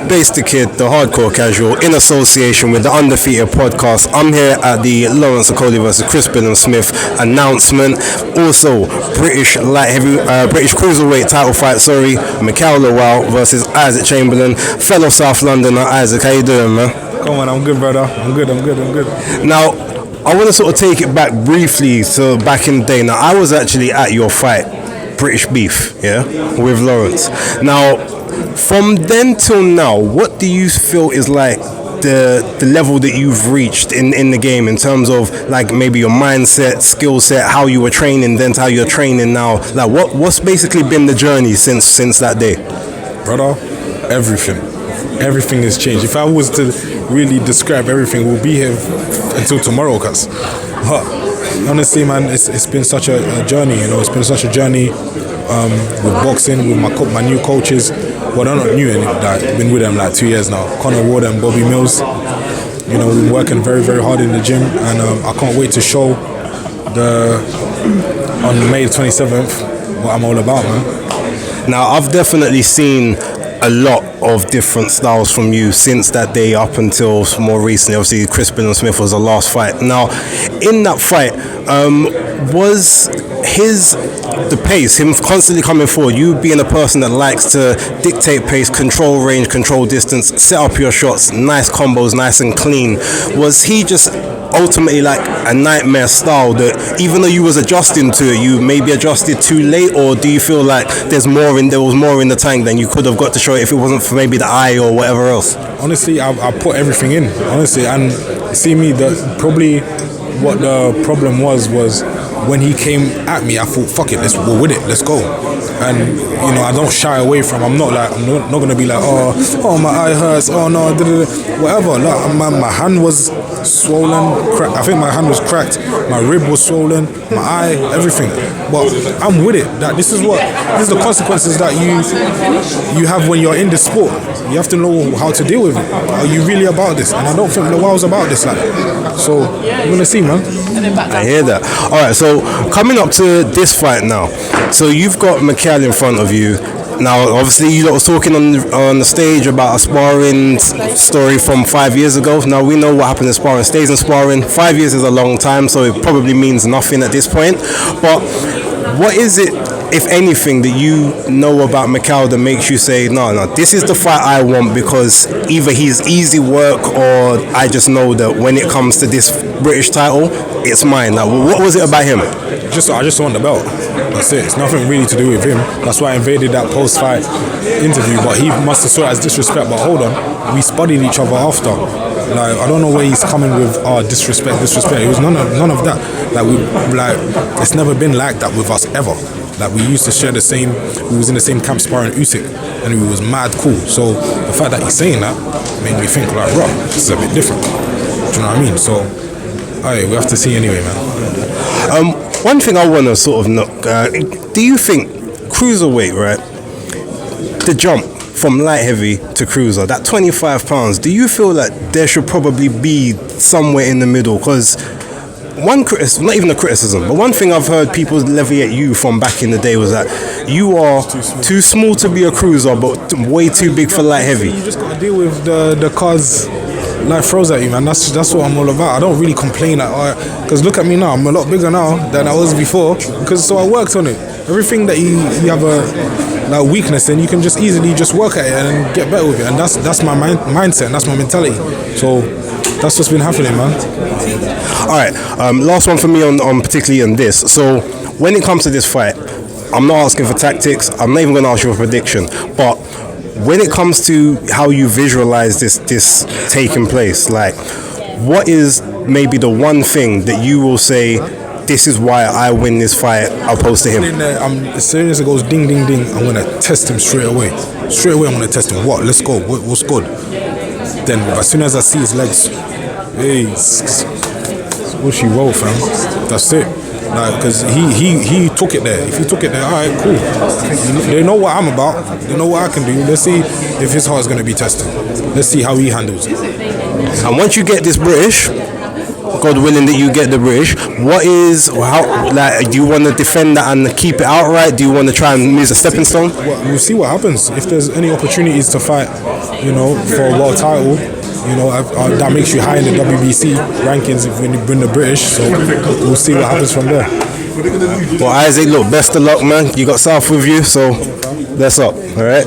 BaseDaKID, the hardcore casual, in association with the Undefeated podcast. I'm here at the Lawrence Okolie versus Crispin Smith announcement. Also, British Cruiserweight title fight. LAWAL versus Isaac Chamberlain. Fellow South Londoner Isaac, how you doing, man? Come on, I'm good, brother. I'm good. Now, I want to sort of take it back briefly to back in the day. Now, I was actually at your fight, British Beef, yeah, with Lawrence. Now, from then till now, what do you feel is like the level that you've reached in the game in terms of like maybe your mindset, skill set, how you were training then to how you're training now? Like what's basically been the journey since that day? Brother, everything has changed. If I was to really describe everything, we'll be here until tomorrow, cuz. But honestly, man, it's been such a journey, you know. It's been such a journey with boxing, with my new coaches. Well, they're not new, I've been with them like 2 years now. Connor Ward and Bobby Mills. You know, we've been working very, very hard in the gym, and I can't wait to show on May 27th what I'm all about, man. Now, I've definitely seen a lot of different styles from you since that day up until more recently. Obviously, Crispin Smith was the last fight. Now, in that fight, was the pace, him constantly coming forward, you being a person that likes to dictate pace, control range, control distance, set up your shots, nice combos, nice and clean, was he just ultimately like a nightmare style that even though you was adjusting to it, you maybe adjusted too late? Or do you feel like there was more in the tank than you could have got to show it if it wasn't for maybe the eye or whatever else? Honestly, I put everything in, honestly, and see me, probably what the problem was when he came at me, I thought, fuck it, let's go with it, let's go. And you know, I don't shy away from. I'm not gonna be like, oh my eye hurts, oh no, whatever. Like, my hand was swollen, I think my hand was cracked, my rib was swollen, my eye, everything. But I'm with it. This is the consequences that you have when you're in the sport. You have to know how to deal with it. Are you really about this? And I don't think LAWAL's about this, like. So we're gonna see, man. I hear that. All right, so coming up to this fight now, so you've got McCall in front of you. Now, obviously, you lot was talking on the stage about a sparring story from 5 years ago. Now, we know what happened in sparring stays in sparring. 5 years is a long time, so it probably means nothing at this point. But what is it, if anything, that you know about McCall that makes you say, no, this is the fight I want, because either he's easy work or I just know that when it comes to this British title, it's mine. Like, what was it about him? I just want the belt. That's it. It's nothing really to do with him. That's why I invaded that post-fight interview. But he must have saw it as disrespect. But hold on, we spotted each other after. Like, I don't know where he's coming with disrespect. It was none of that. It's never been like that with us ever. Like, we used to share we was in the same camp sparring Usyk, and we was mad cool. So the fact that he's saying that made me think like, bro, this is a bit different. Do you know what I mean? So, we have to see anyway, man. One thing I want to sort of know, do you think cruiserweight, right, the jump from light heavy to cruiser, that 25 pounds, do you feel that there should probably be somewhere in the middle? Because not even a criticism, but one thing I've heard people levy at you from back in the day was that you are too small to be a cruiser, but way too big for light heavy. You just got to deal with the cards life throws at you, man. That's what I'm all about. I don't really complain because look at me now. I'm a lot bigger now than I was before. So I worked on it. Everything that you have a weakness in, you can just easily just work at it and get better with it. And that's my mindset. And that's my mentality. So that's what's been happening, man. All right. Last one for me on particularly on this. So when it comes to this fight, I'm not asking for tactics. I'm not even going to ask you for a prediction. But when it comes to how you visualize this taking place, like, what is maybe the one thing that you will say, this is why I win this fight opposed to him? As soon as it goes ding, ding, ding, I'm going to test him straight away. Straight away, I'm going to test him. Let's go. What's good? Then as soon as I see his legs, hey, what she roll, fam. That's it. Because he took it there. If he took it there, all right, cool. They know what I'm about. They know what I can do. Let's see if his heart's going to be tested. Let's see how he handles it. And once you get this British, God willing that you get the British, do you want to defend that and keep it outright? Do you want to try and use a stepping stone? We'll see what happens. If there's any opportunities to fight you know, for a world title. You know, that makes you high in the WBC rankings when you win the British. So we'll see what happens from there. Well, Isaac, look, best of luck, man. You got South with you, so let's up. All right.